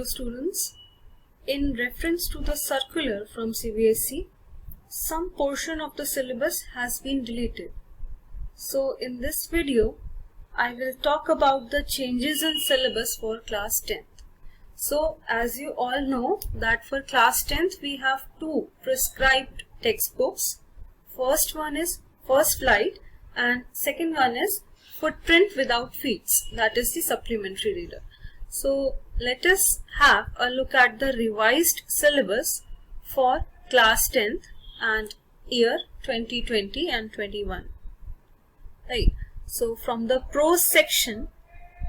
Hello students, in reference to the circular from CBSE, some portion of the syllabus has been deleted. So in this video, I will talk about the changes in syllabus for class 10th. So as you all know that for class 10th we have two prescribed textbooks. First one is First Flight and second one is Footprint Without Feet, that is the supplementary reader. So let us have a look at the revised syllabus for class 10th and year 2020 and 21. Right. So from the prose section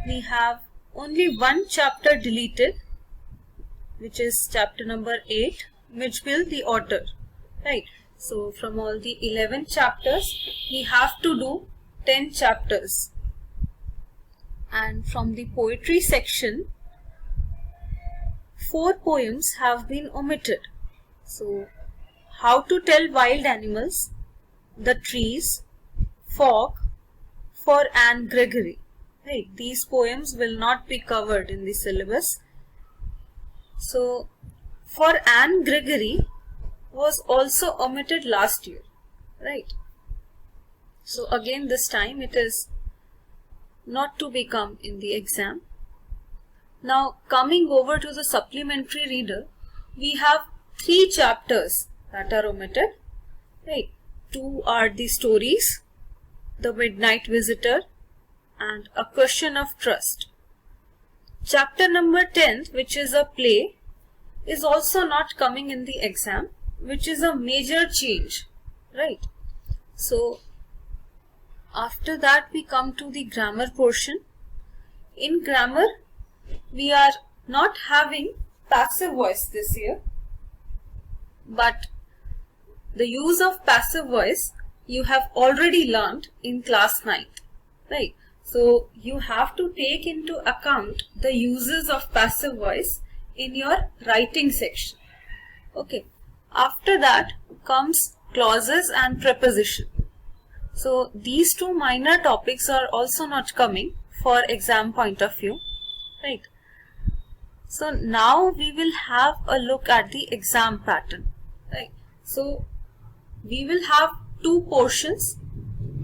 we have only one chapter deleted, which is chapter number 8, Mitchell the Otter. Right. So from all the 11 chapters we have to do 10 chapters. And from the poetry section, 4 poems have been omitted. So, How to Tell Wild Animals, The Trees, Fog, for Anne Gregory. Right, these poems will not be covered in the syllabus. So, For Anne Gregory was also omitted last year. Right. So again this time it is not to become in the exam. Now coming over to the supplementary reader, we have 3 chapters that are omitted. Right. 2 are the stories, The Midnight Visitor and A Question of Trust. Chapter number 10, which is a play, is also not coming in the exam, which is a major change. Right. So after that we come to the grammar portion. In grammar we are not having passive voice this year, but the use of passive voice you have already learned in class 9th. Right. So you have to take into account the uses of passive voice in your writing section. Okay. After that comes clauses and preposition. So these 2 minor topics are also not coming for exam point of view. Right. So now we will have a look at the exam pattern. Right. So we will have 2 portions,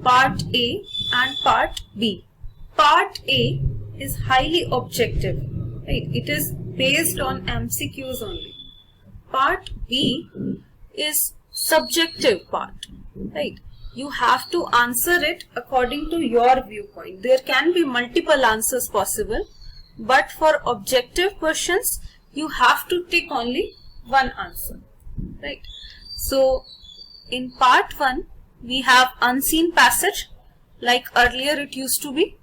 part A and part B. Part A is highly objective. Right. It is based on MCQs only. Part B is subjective part. Right. You have to answer it according to your viewpoint. There can be multiple answers possible, but for objective questions, you have to tick only one answer. Right. So, in part 1, we have unseen passage, like earlier it used to be.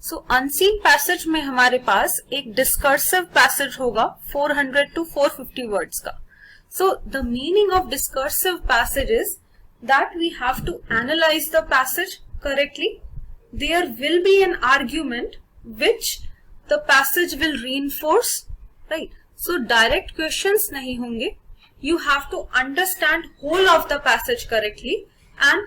So, unseen passage में हमारे पास एक discursive passage होगा 400 to 450 words का. So, the meaning of discursive passage is that we have to analyze the passage correctly. There will be an argument which the passage will reinforce. Right. So direct questions nahi honge. You have to understand whole of the passage correctly and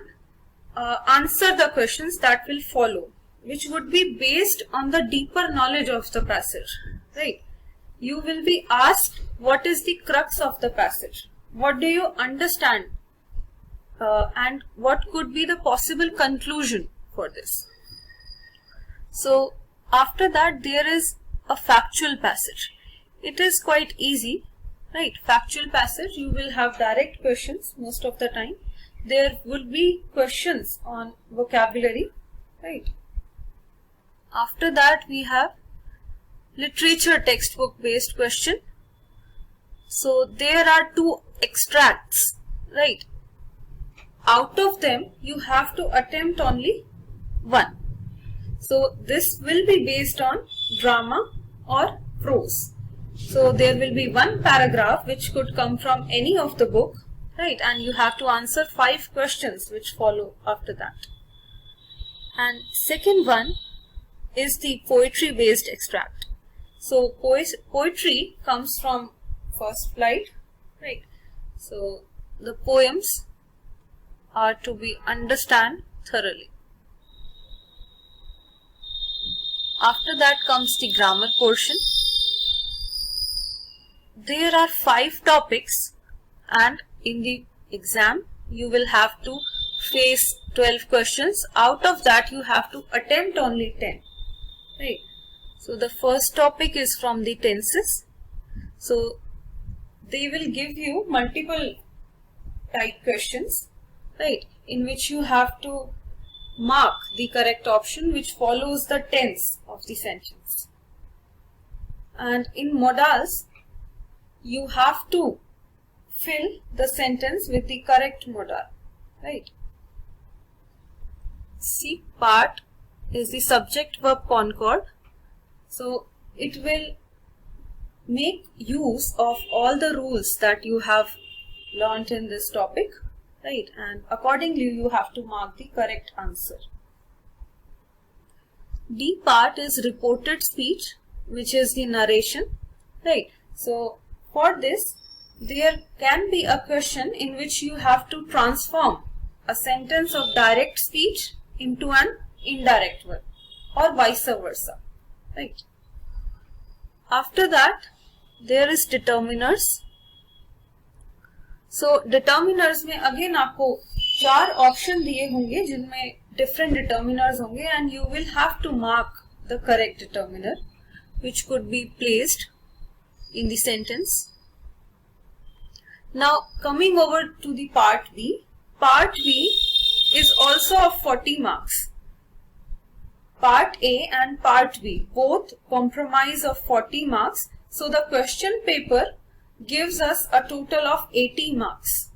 answer the questions that will follow, which would be based on the deeper knowledge of the passage. Right. You will be asked what is the crux of the passage. What do you understand? And what could be the possible conclusion for this. So after that there is a factual passage. It is quite easy. Right. Factual passage, you will have direct questions most of the time. There will be questions on vocabulary. Right. After that we have literature textbook based question. So there are 2 extracts. Right. Out of them, you have to attempt only 1. So this will be based on drama or prose. So there will be 1 paragraph which could come from any of the book. Right. And you have to answer 5 questions which follow after that. And second one is the poetry based extract. So poetry comes from First Flight. Right. So the poems are to be understood thoroughly. After that comes the grammar portion. there are 5 topics, and in the exam you will have to face 12 questions. Out of that you have to attempt only 10. Right. So the first topic is from the tenses. So they will give you multiple type questions, right, in which you have to mark the correct option which follows the tense of the sentence. And in modals, you have to fill the sentence with the correct modal, right? See, part is the subject verb concord. So it will make use of all the rules that you have learnt in this topic, right? And accordingly you have to mark the correct answer. D part is reported speech, which is the narration, right? So for this, there can be a question in which you have to transform a sentence of direct speech into an indirect one, or vice versa, right? After that, there is determiners. So determiners में again आपको 4 option दिए होंगे जिनमें different determiners होंगे, and you will have to mark the correct determiner which could be placed in the sentence. Now coming over to the part B. Part B is also of 40 marks. Part A and Part B both comprise of 40 marks. So the question paper gives us a total of 80 marks.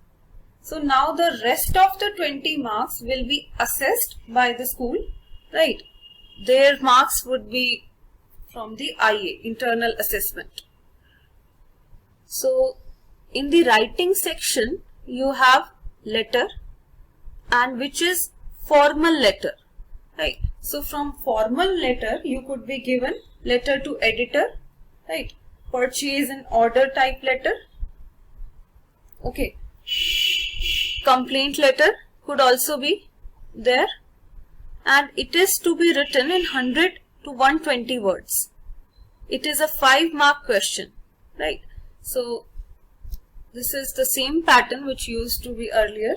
So now the rest of the 20 marks will be assessed by the school, right? Their marks would be from the IA, internal assessment. So in the writing section, you have letter, and which is formal letter, right? So from formal letter, you could be given letter to editor, right? Purchase and order type letter. Okay. Complaint letter could also be there, and it is to be written in 100 to 120 words. It is a 5-mark question, right? So this is the same pattern which used to be earlier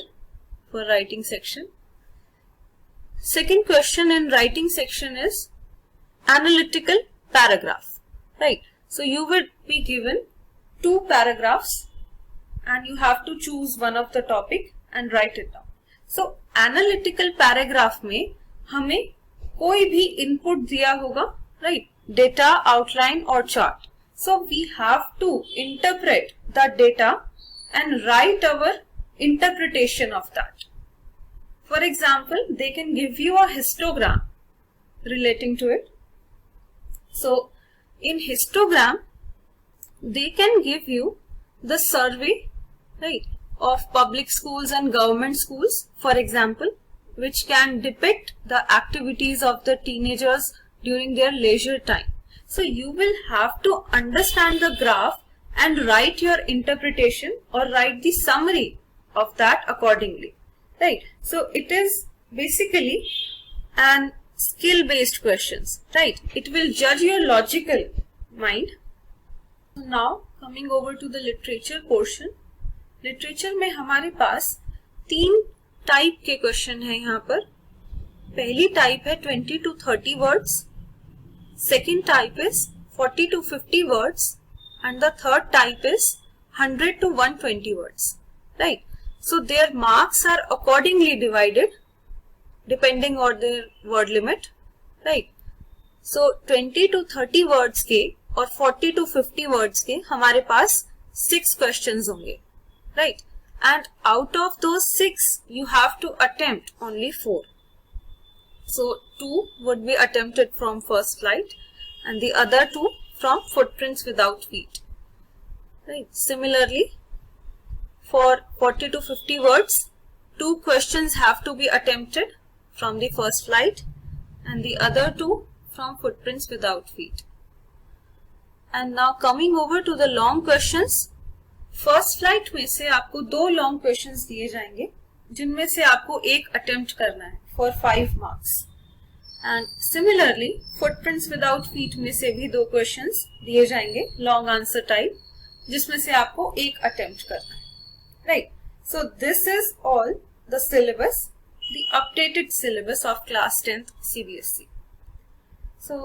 for writing section. Second question in writing section is analytical paragraph, right? So you will be given 2 paragraphs and you have to choose one of the topic and write it down. So analytical paragraph में हमें कोई भी input दिया होगा, right? Data, outline or chart. So we have to interpret the data and write our interpretation of that. For example, they can give you a histogram relating to it. So in histogram, they can give you the survey, right, of public schools and government schools, for example, which can depict the activities of the teenagers during their leisure time. So you will have to understand the graph and write your interpretation or write the summary of that accordingly, right? So it is basically an skill-based questions, right? It will judge your logical mind. Now coming over to the literature portion. Literature में हमारे पास 3 type के question है यहाँ पर. पहली type है 20 to 30 words, second type is 40 to 50 words, and the third type is 100 to 120 words, right? So their marks are accordingly divided depending on their word limit, right? So 20 to 30 words के और 40 to 50 words के हमारे पास 6 questions होंगे, right? And out of those 6, you have to attempt only 4. So 2 would be attempted from first flight and the other 2 from footprints without feet, right? Similarly, for 40 to 50 words, 2 questions have to be attempted from the first flight and the other 2 from footprints without feet. And now coming over to the long questions. First flight में से आपको 2 long questions दिए जाएंगे जिनमें से आपको एक attempt करना है for 5 marks, and similarly footprints without feet में से भी 2 क्वेश्चंस दिए जाएंगे लॉन्ग आंसर टाइप जिसमें से आपको एक अटेम्प्ट करना है, right. So this is all the syllabus, the updated syllabus of class 10th CBSE. So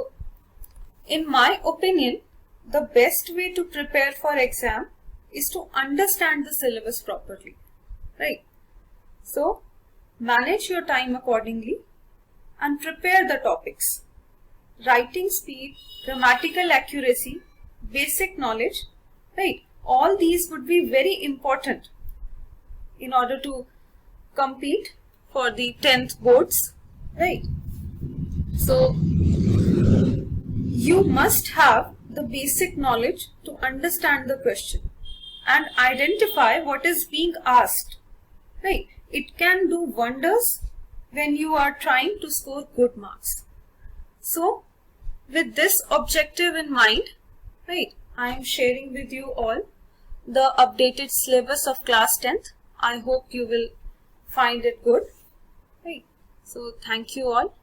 in my opinion, the best way to prepare for exam is to understand the syllabus properly, right? So manage your time accordingly and prepare the topics. Writing speed, grammatical accuracy, basic knowledge, right? All these would be very important in order to compete for the 10th boards, right? So you must have the basic knowledge to understand the question and identify what is being asked, right? It can do wonders when you are trying to score good marks. So with this objective in mind, right, I am sharing with you all the updated syllabus of class 10th. I hope you will find it good, right? So thank you all.